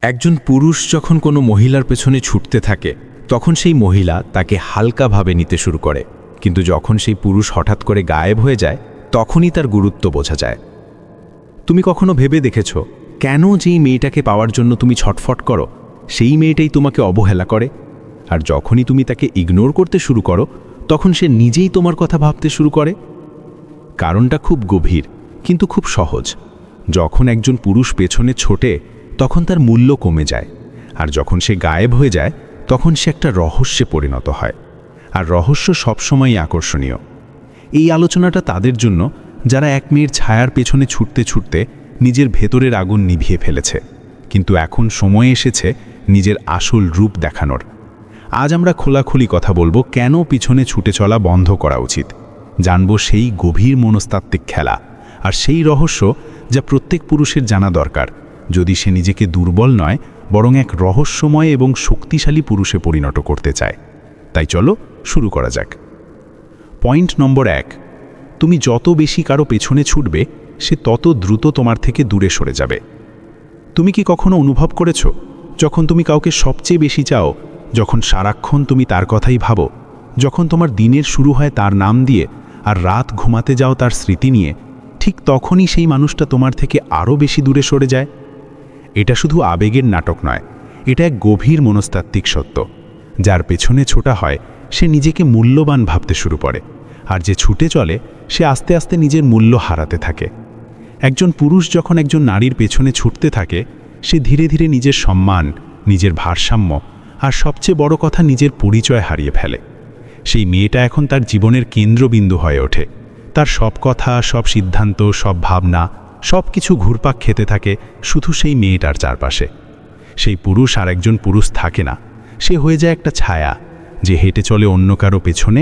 একজন পুরুষ যখন কোনো মহিলার পেছনে ছুটতে থাকে তখন সেই মহিলা তাকে হালকাভাবে নিতে শুরু করে, কিন্তু যখন সেই পুরুষ হঠাৎ করে গায়েব হয়ে যায় তখনই তার গুরুত্ব বোঝা যায়। তুমি কখনো ভেবে দেখেছ কেন যেই মেয়েটাকে পাওয়ার জন্য তুমি ছটফট করো সেই মেয়েটাই তোমাকে অবহেলা করে? আর যখনই তুমি তাকে ইগনোর করতে শুরু করো তখন সে নিজেই তোমার কথা ভাবতে শুরু করে। কারণটা খুব গভীর কিন্তু খুব সহজ। যখন একজন পুরুষ পেছনে ছোটে তখন তার মূল্য কমে যায়, আর যখন সে গায়েব হয়ে যায় তখন সে একটা রহস্যে পরিণত হয়। আর রহস্য সবসময়ই আকর্ষণীয়। এই আলোচনাটা তাদের জন্য যারা এক মেয়ের ছায়ার পেছনে ছুটতে ছুটতে নিজের ভেতরের আগুন নিভিয়ে ফেলেছে, কিন্তু এখন সময় এসেছে নিজের আসল রূপ দেখানোর। আজ আমরা খোলাখুলি কথা বলবো কেন পিছনে ছুটে চলা বন্ধ করা উচিত, জানব সেই গভীর মনস্তাত্ত্বিক খেলা আর সেই রহস্য যা প্রত্যেক পুরুষের জানা দরকার যদি সে নিজেকে দুর্বল নয় বরং এক রহস্যময় এবং শক্তিশালী পুরুষে পরিণত করতে চায়। তাই চলো শুরু করা যাক। পয়েন্ট নম্বর 1, তুমি যত বেশি কারো পেছনে ছুটবে সে তত দ্রুত তোমার থেকে দূরে সরে যাবে। তুমি কি কখনো অনুভব করেছো যখন তুমি কাউকে সবচেয়ে বেশি চাও, যখন সারাক্ষণ তুমি তার কথাই ভাবো, যখন তোমার দিনের শুরু হয় তার নাম দিয়ে আর রাত ঘুমাতে যাও তার স্মৃতি নিয়ে, ঠিক তখনই সেই মানুষটা তোমার থেকে আরও বেশি দূরে সরে যায়? এটা শুধু আবেগের নাটক নয়, এটা এক গভীর মনস্তাত্ত্বিক সত্য। যার পেছনে ছোটা হয় সে নিজেকে মূল্যবান ভাবতে শুরু করে, আর যে ছুটে চলে সে আস্তে আস্তে নিজের মূল্য হারাতে থাকে। একজন পুরুষ যখন একজন নারীর পেছনে ছুটতে থাকে সে ধীরে ধীরে নিজের সম্মান, নিজের ভারসাম্য আর সবচেয়ে বড় কথা নিজের পরিচয় হারিয়ে ফেলে। সেই মেয়েটা এখন তার জীবনের কেন্দ্রবিন্দু হয়ে ওঠে। তার সব কথা, সব সিদ্ধান্ত, সব ভাবনা, সব কিছু ঘুরপাক খেতে থাকে শুধু সেই মেয়েটার চারপাশে। সেই পুরুষ আর একজন পুরুষ থাকে না, সে হয়ে যায় একটা ছায়া যে হেঁটে চলে অন্য কারো পেছনে,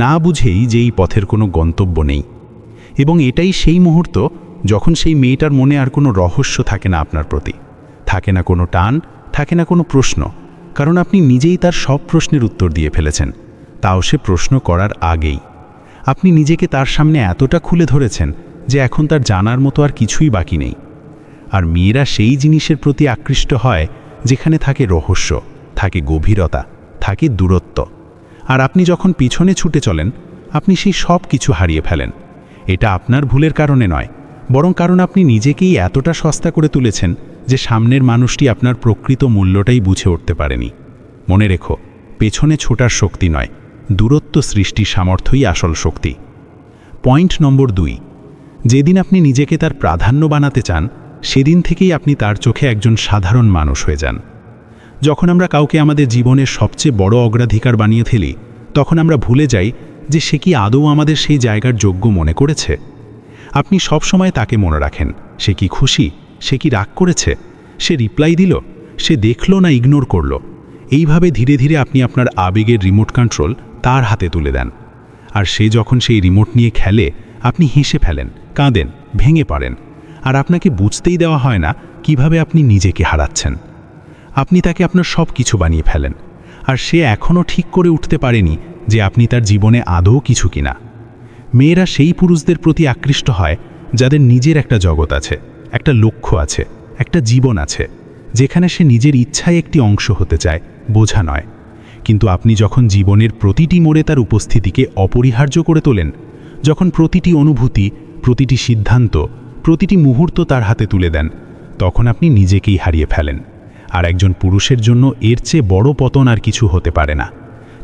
না বুঝেই যে এই পথের কোনো গন্তব্য নেই। এবং এটাই সেই মুহূর্ত যখন সেই মেয়েটার মনে আর কোনো রহস্য থাকে না আপনার প্রতি, থাকে না কোনো টান, থাকে না কোনো প্রশ্ন, কারণ আপনি নিজেই তার সব প্রশ্নের উত্তর দিয়ে ফেলেছেন, তাও সে প্রশ্ন করার আগেই। আপনি নিজেকে তার সামনে এতটা খুলে ধরেছেন যে এখন তার জানার মতো আর কিছুই বাকি নেই। আর মেয়েরা সেই জিনিসের প্রতি আকৃষ্ট হয় যেখানে থাকে রহস্য, থাকে গভীরতা, থাকে দূরত্ব। আর আপনি যখন পিছনে ছুটে চলেন আপনি সেই সব কিছু হারিয়ে ফেলেন। এটা আপনার ভুলের কারণে নয়, বরং কারণ আপনি নিজেকেই এতটা সস্তা করে তুলেছেন যে সামনের মানুষটি আপনার প্রকৃত মূল্যটাই বুঝে উঠতে পারেনি। মনে রেখো, পেছনে ছোটার শক্তি নয়, দূরত্ব সৃষ্টি সামর্থ্যই আসল শক্তি। পয়েন্ট নম্বর 2, যেদিন আপনি নিজেকে তার প্রাধান্য বানাতে চান সেদিন থেকেই আপনি তার চোখে একজন সাধারণ মানুষ হয়ে যান। যখন আমরা কাউকে আমাদের জীবনের সবচেয়ে বড় অগ্রাধিকার বানিয়ে ফেলি তখন আমরা ভুলে যাই যে সে কি আদৌ আমাদের সেই জায়গার যোগ্য মনে করেছে। আপনি সব সময় তাকে মনে রাখেন, সে কি খুশি, সে কি রাগ করেছে, সে রিপ্লাই দিল, সে দেখল না ইগনোর করল। এইভাবে ধীরে ধীরে আপনি আপনার আবেগের রিমোট কন্ট্রোল তার হাতে তুলে দেন। আর সে যখন সেই রিমোট নিয়ে খেলে আপনি হেসে ফেলেন, কাঁদেন, ভেঙে পড়েন, আর আপনাকে বুঝতেই দেওয়া হয় না কিভাবে আপনি নিজেকে হারাচ্ছেন। আপনি তাকে আপনার সব কিছু বানিয়ে ফেলেন, আর সে এখনও ঠিক করে উঠতে পারেনি যে আপনি তার জীবনে আদৌ কিছু কিনা। মেয়েরা সেই পুরুষদের প্রতি আকৃষ্ট হয় যাদের নিজের একটা জগৎ আছে, একটা লক্ষ্য আছে, একটা জীবন আছে, যেখানে সে নিজের ইচ্ছায় একটি অংশ হতে চায়, বোঝা নয়। কিন্তু আপনি যখন জীবনের প্রতিটি মোড়ে তার উপস্থিতিকে অপরিহার্য করে তোলেন, যখন প্রতিটি অনুভূতি, প্রতিটি সিদ্ধান্ত, প্রতিটি মুহূর্ত তার হাতে তুলে দেন, তখন আপনি নিজেকেই হারিয়ে ফেলেন। আর একজন পুরুষের জন্য এর চেয়ে বড় পতন আর কিছু হতে পারে না।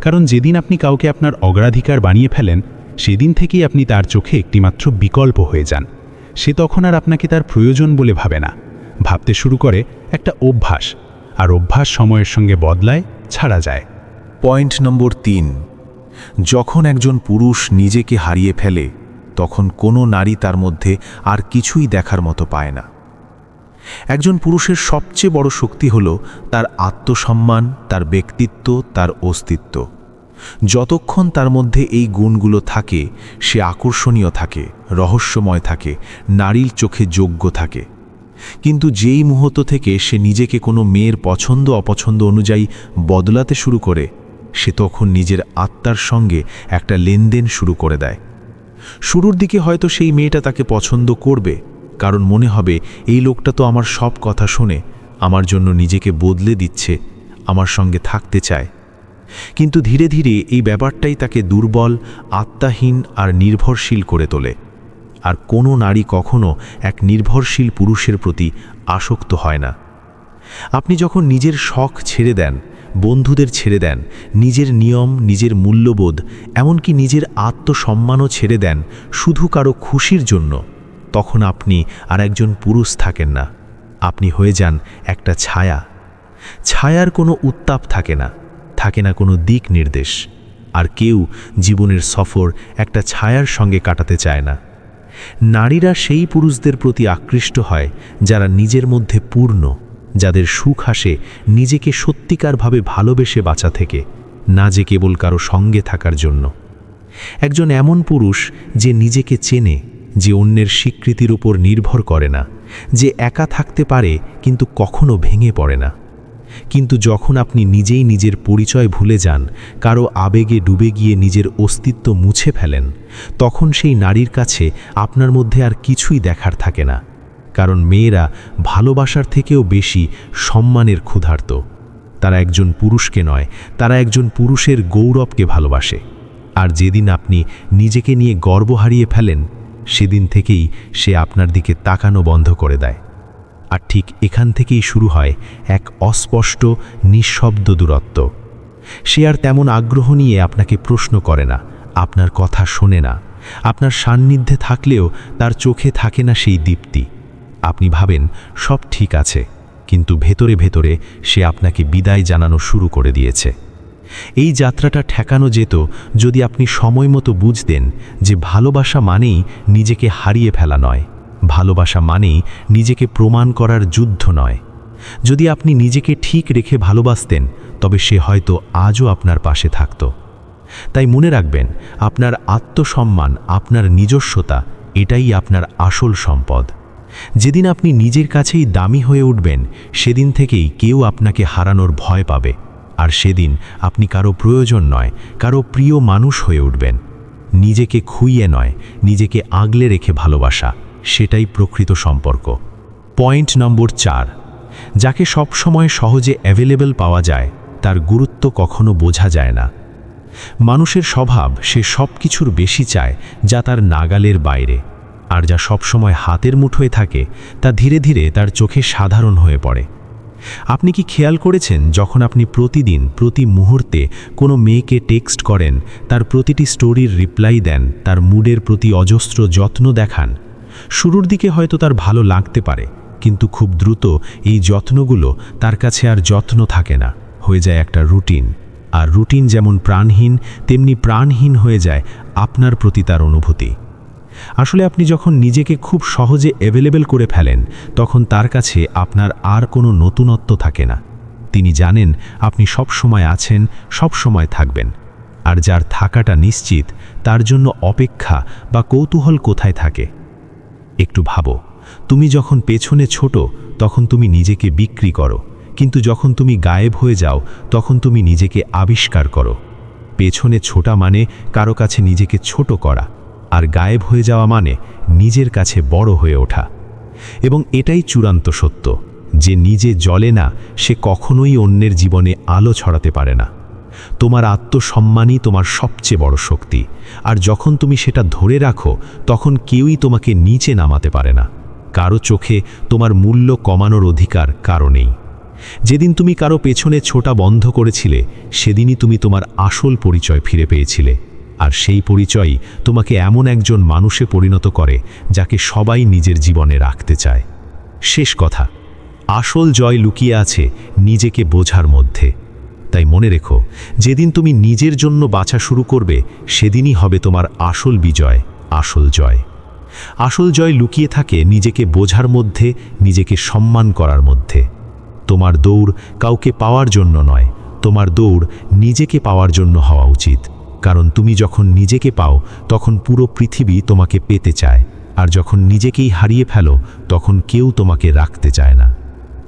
কারণ যেদিন আপনি কাউকে আপনার অগ্রাধিকার বানিয়ে ফেলেন সেদিন থেকেই আপনি তার চোখে একটিমাত্র বিকল্প হয়ে যান। সে তখন আর আপনাকে তার প্রয়োজন বলে ভাবে না, ভাবতে শুরু করে একটা অভ্যাস, আর অভ্যাস সময়ের সঙ্গে বদলায়, ছাড়া যায়। পয়েন্ট নম্বর 3, যখন একজন পুরুষ নিজেকে হারিয়ে ফেলে তখন কোনো নারী তার মধ্যে আর কিছুই দেখার মতো পায় না। একজন পুরুষের সবচেয়ে বড় শক্তি হল তার আত্মসম্মান, তার ব্যক্তিত্ব, তার অস্তিত্ব। যতক্ষণ তার মধ্যে এই গুণগুলো থাকে সে আকর্ষণীয় থাকে, রহস্যময় থাকে, নারীর চোখে যোগ্য থাকে। কিন্তু যেই মুহূর্ত থেকে সে নিজেকে কোনো মেয়ের পছন্দ অপছন্দ অনুযায়ী বদলাতে শুরু করে সে তখন নিজের আত্মার সঙ্গে একটা লেনদেন শুরু করে দেয়। শুরুর দিকে হয়তো সেই মেয়েটা তাকে পছন্দ করবে, কারণ মনে হবে এই লোকটা তো আমার সব কথা শোনে, আমার জন্য নিজেকে বদলে দিচ্ছে, আমার সঙ্গে থাকতে চায়। কিন্তু ধীরে ধীরে এই ব্যাপারটাই তাকে দুর্বল, আত্মাহীন আর নির্ভরশীল করে তোলে। আর কোনো নারী কখনো এক নির্ভরশীল পুরুষের প্রতি আসক্ত হয় না। আপনি যখন নিজের শখ ছেড়ে দেন, বন্ধুদের ছেড়ে দেন, নিজের নিয়ম, নিজের মূল্যবোধ, এমনকি নিজের আত্মসম্মানও ছেড়ে দেন শুধু কারো খুশির জন্য, তখন আপনি আর একজন পুরুষ থাকেন না। আপনি হয়ে যান একটা ছায়া। ছায়ার কোনো উত্তাপ থাকে না, থাকে না কোনো দিক নির্দেশ। আর কেউ জীবনের সফর একটা ছায়ার সঙ্গে কাটাতে চায় না। নারীরা সেই পুরুষদের প্রতি আকৃষ্ট হয় যারা নিজের মধ্যে পূর্ণ, যাদের সুখ আসে নিজেকে সত্যিকারভাবে ভালোবেসে বাঁচা থেকে, না যে কেবল কারো সঙ্গে থাকার জন্য। একজন এমন পুরুষ যে নিজেকে চেনে, যে অন্যের স্বীকৃতির উপর নির্ভর করে না, যে একা থাকতে পারে কিন্তু কখনো ভেঙে পড়ে না। কিন্তু যখন আপনি নিজেই নিজের পরিচয় ভুলে যান, কারো আবেগে ডুবে গিয়ে নিজের অস্তিত্ব মুছে ফেলেন, তখন সেই নারীর কাছে আপনার মধ্যে আর কিছুই দেখার থাকে না। কারণ মেয়েরা ভালোবাসার থেকেও বেশি সম্মানের ক্ষুধার্ত। তারা একজন পুরুষকে নয়, তারা একজন পুরুষের গৌরবকে ভালোবাসে। আর যেদিন আপনি নিজেকে নিয়ে গর্ব হারিয়ে ফেলেন, সেদিন থেকেই সে আপনার দিকে তাকানো বন্ধ করে দেয়। আর ঠিক এখান থেকেই শুরু হয় এক অস্পষ্ট, নিঃশব্দ দূরত্ব। সে আর তেমন আগ্রহ নিয়ে আপনাকে প্রশ্ন করে না, আপনার কথা শোনে না, আপনার সান্নিধ্যে থাকলেও তার চোখে থাকে না সেই দীপ্তি। আপনি ভাবেন সব ঠিক আছে, কিন্তু ভেতরে ভেতরে সে আপনাকে বিদায় জানানো শুরু করে দিয়েছে। এই যাত্রাটা ঠেকানো যেত যদি আপনি সময় মতো বুঝতেন যে ভালোবাসা মানেই নিজেকে হারিয়ে ফেলা নয়, ভালোবাসা মানেই নিজেকে প্রমাণ করার যুদ্ধ নয়। যদি আপনি নিজেকে ঠিক রেখে ভালোবাসতেন, তবে সে হয়তো আজও আপনার পাশে থাকত। তাই মনে রাখবেন, আপনার আত্মসম্মান, আপনার নিজস্বতা, এটাই আপনার আসল সম্পদ। যেদিন আপনি নিজের কাছেই দামি হয়ে উঠবেন, সেদিন থেকেই কেউ আপনাকে হারানোর ভয় পাবে। আর সেদিন আপনি কারো প্রয়োজন নয়, কারো প্রিয় মানুষ হয়ে উঠবেন। নিজেকে খুইয়ে নয়, নিজেকে আগলে রেখে ভালোবাসা, সেটাই প্রকৃত সম্পর্ক। পয়েন্ট নম্বর 4, যাকে সবসময় সহজে অ্যাভেলেবল পাওয়া যায়, তার গুরুত্ব কখনো বোঝা যায় না। মানুষের স্বভাব, সে সব কিছুর বেশি চায় যা তার নাগালের বাইরে, আর যা সবসময় হাতের মুঠোয় থাকে তা ধীরে ধীরে তার চোখে সাধারণ হয়ে পড়ে। আপনি কি খেয়াল করেছেন, যখন আপনি প্রতিদিন, প্রতি মুহূর্তে কোনো মেয়েকে টেক্সট করেন, তার প্রতিটি স্টোরির রিপ্লাই দেন, তার মুডের প্রতি অজস্র যত্ন দেখান? শুরুর দিকে হয়তো তার ভালো লাগতে পারে, কিন্তু খুব দ্রুত এই যত্নগুলো তার কাছে আর যত্ন থাকে না, হয়ে যায় একটা রুটিন। আর রুটিন যেমন প্রাণহীন, তেমনি প্রাণহীন হয়ে যায় আপনার প্রতি তার অনুভূতি। আসলে আপনি যখন নিজেকে খুব সহজে অ্যাভেলেবল করে ফেলেন, তখন তার কাছে আপনার আর কোনো নতুনত্ব থাকে না। তিনি জানেন আপনি সব সময় আছেন, সব সময় থাকবেন। আর যার থাকাটা নিশ্চিত, তার জন্য অপেক্ষা বা কৌতূহল কোথায় থাকে? একটু ভাবো, তুমি যখন পেছনে ছোট, তখন তুমি নিজেকে বিক্রি করো, কিন্তু যখন তুমি গায়েব হয়ে যাও, তখন তুমি নিজেকে আবিষ্কার করো। পেছনে ছোটা মানে কারো কাছে নিজেকে ছোট করা, আর গায়েব হয়ে যাওয়া মানে নিজের কাছে বড় হয়ে ওঠা। এবং এটাই চূড়ান্ত সত্য, যে নিজে জ্বলে না, সে কখনোই অন্যের জীবনে আলো ছড়াতে পারে না। তোমার আত্মসম্মানই তোমার সবচেয়ে বড় শক্তি, আর যখন তুমি সেটা ধরে রাখো, তখন কেউই তোমাকে নিচে নামাতে পারে না। কারো চোখে তোমার মূল্য কমানোর অধিকার কারো নেই। যেদিন তুমি কারো পেছনে ছোটা বন্ধ করেছিলে, সেদিনই তুমি তোমার আসল পরিচয় ফিরে পেয়েছিলে। আর সেই পরিচয়ই তোমাকে এমন একজন মানুষে পরিণত করে যাকে সবাই নিজের জীবনে রাখতে চায়। শেষ কথা, আসল জয় লুকিয়ে আছে নিজেকে বোঝার মধ্যে। তাই মনে রেখো, যেদিন তুমি নিজের জন্য বাঁচা শুরু করবে, সেদিনই হবে তোমার আসল বিজয়, আসল জয়। আসল জয় লুকিয়ে থাকে নিজেকে বোঝার মধ্যে, নিজেকে সম্মান করার মধ্যে। তোমার দৌড় কাউকে পাওয়ার জন্য নয়, তোমার দৌড় নিজেকে পাওয়ার জন্য হওয়া উচিত। কারণ তুমি যখন নিজেকে পাও, তখন পুরো পৃথিবী তোমাকে পেতে চায়, আর যখন নিজেকেই হারিয়ে ফেলো, তখন কেউ তোমাকে রাখতে চায় না।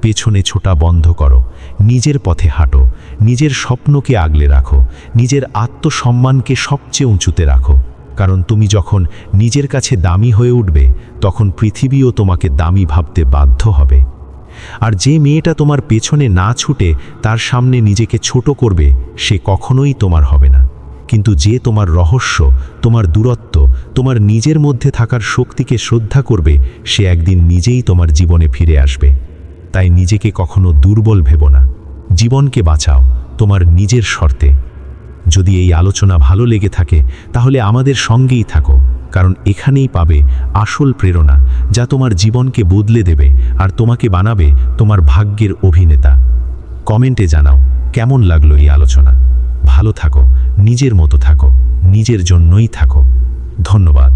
পেছনে ছোটা বন্ধ করো, নিজের পথে হাঁটো, নিজের স্বপ্নকে আগলে রাখো, নিজের আত্মসম্মানকে সবচেয়ে উঁচুতে রাখো। কারণ তুমি যখন নিজের কাছে দামি হয়ে উঠবে, তখন পৃথিবীও তোমাকে দামি ভাবতে বাধ্য হবে। আর যে মেয়েটা তোমার পেছনে না ছুটে তার সামনে নিজেকে ছোট করবে সে কখনোই তোমার হবে না। কিন্তু যে তোমার রহস্য, তোমার দূরত্ব, তোমার নিজের মধ্যে থাকার শক্তিকে শ্রদ্ধা করবে সে একদিন নিজেই তোমার জীবনে ফিরে আসবে। তাই নিজেকে কখনো দুর্বল ভেবো না, জীবনকে বাঁচাও তোমার নিজের শর্তে। যদি এই আলোচনা ভালো লেগে থাকে তাহলে আমাদের সঙ্গেই থাকো, কারণ এখানেই পাবে আসল প্রেরণা যা তোমার জীবনকে বদলে দেবে আর তোমাকে বানাবে তোমার ভাগ্যের অভিনেতা। কমেন্টে জানাও কেমন লাগলো এই আলোচনা। ভালো থাকো, নিজের মতো থাকো, নিজের জন্যই থাকো। ধন্যবাদ।